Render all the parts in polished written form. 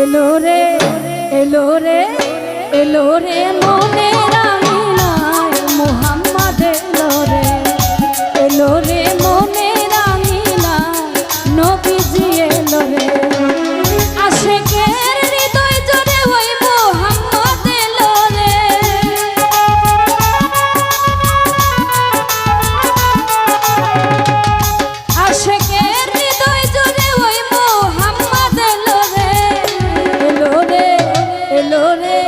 এলো রে এলো রে এলো রে মনে রাঙিনায় মোহাম্মদ এলো রে এলো রে মনে রাঙিনায় নবীজি এলো রে আশিকের হৃদয় জুড়ে ওই মোহাম্মদ এলো রে আশিকের হৃদয় জুড়ে ওই মোহাম্মদ এলো রে এলো রে এলো রে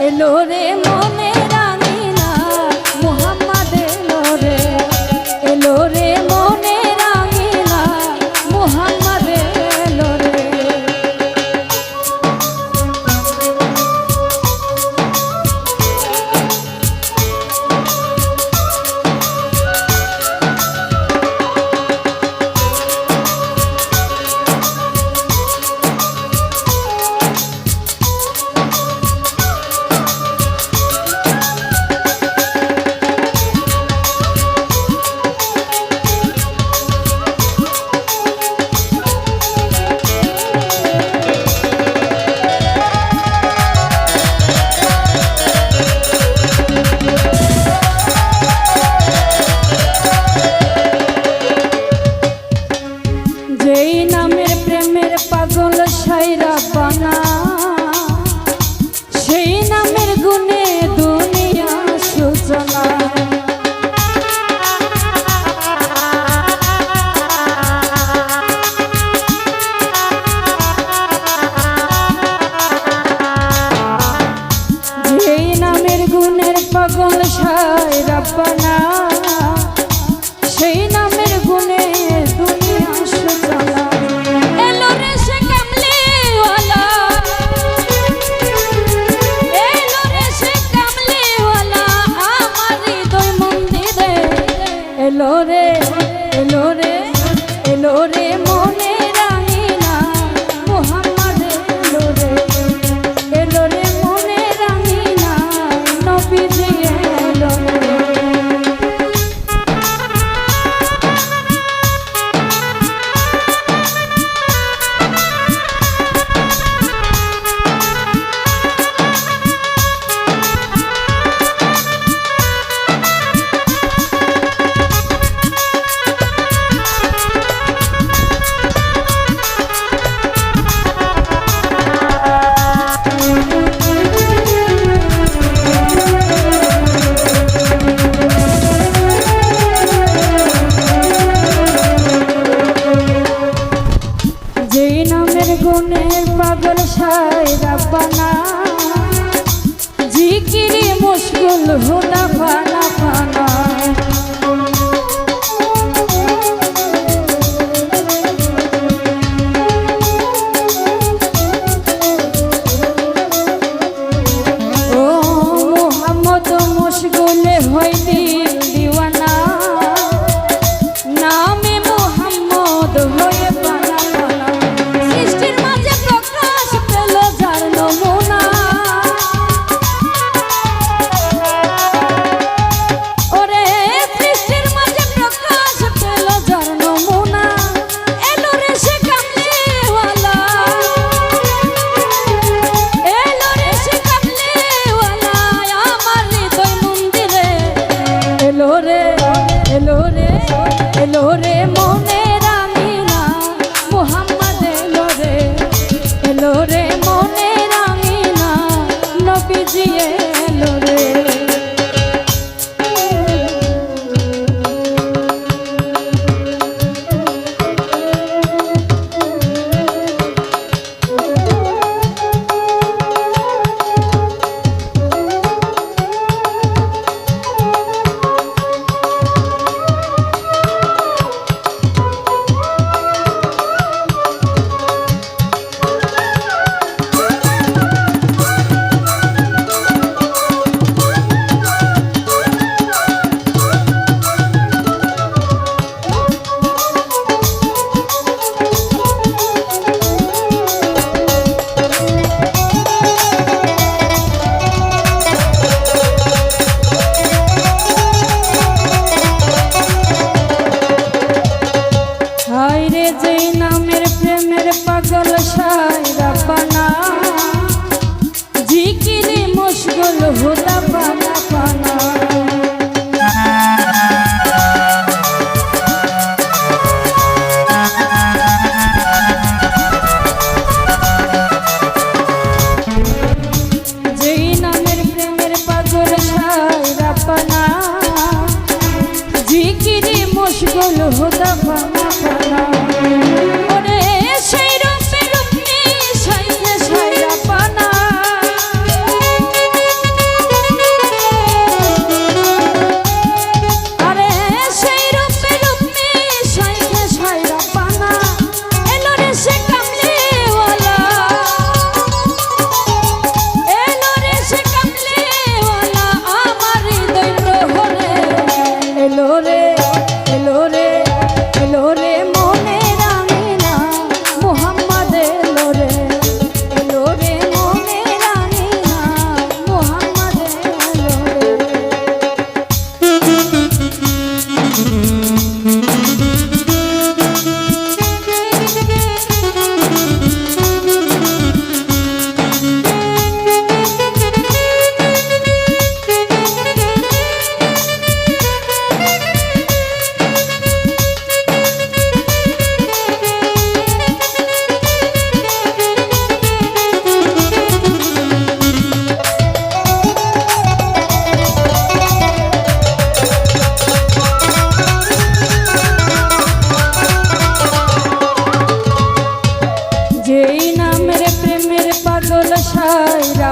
এলো রে মনে রাঙিনা মোহাম্মদ এলো রে এলো রে মনে রাঙিনা মোহাম্মদ এলো রে যেই নামের প্রেমের পাগল সাইরা বানা সেই নামের গুণে দুনিয়া সূচনা যেই নামের গুণের পাগল সাইরা বানা সেই নামের গুণে দুনিয়া সূচনা এলো রে সে কামলিওয়ালা এলো রে সে কামলিওয়ালা আমার হৃদয় মন্দিরে এলো রে এলো রে এলো রে মনে রাঙিনা মোহাম্মদ এলো রে এলো রে মনে রাঙিনা নবীজি এলো রে যেই নামের গুণের পাগল সাইরা বানা জিকিরে মুশকুল হোনা ফানা ফানা ও মোহাম্মদ মুশকুলে হইলি দিওয়ানা নামে মোহাম্মদ হয়ে বানা বানা সৃষ্টির মাঝে প্রকাশ পেল যার নমুনা ওরে সৃষ্টির মাঝে প্রকাশ পেল যার নমুনা এলো রে সে কামলিওয়ালা এলো রে সে কামলিওয়ালা আমার হৃদয় মন্দিরে এলো রে এলো রে এলো রে মনে রাঙিনা মোহাম্মদ এলো রে এলো রে মনে রাঙিনা নবীজি এলো রে হায় রে যেই নামের প্রেমের পাগল সাইরা বানা এই নামের প্রেমের পাগল সাইরা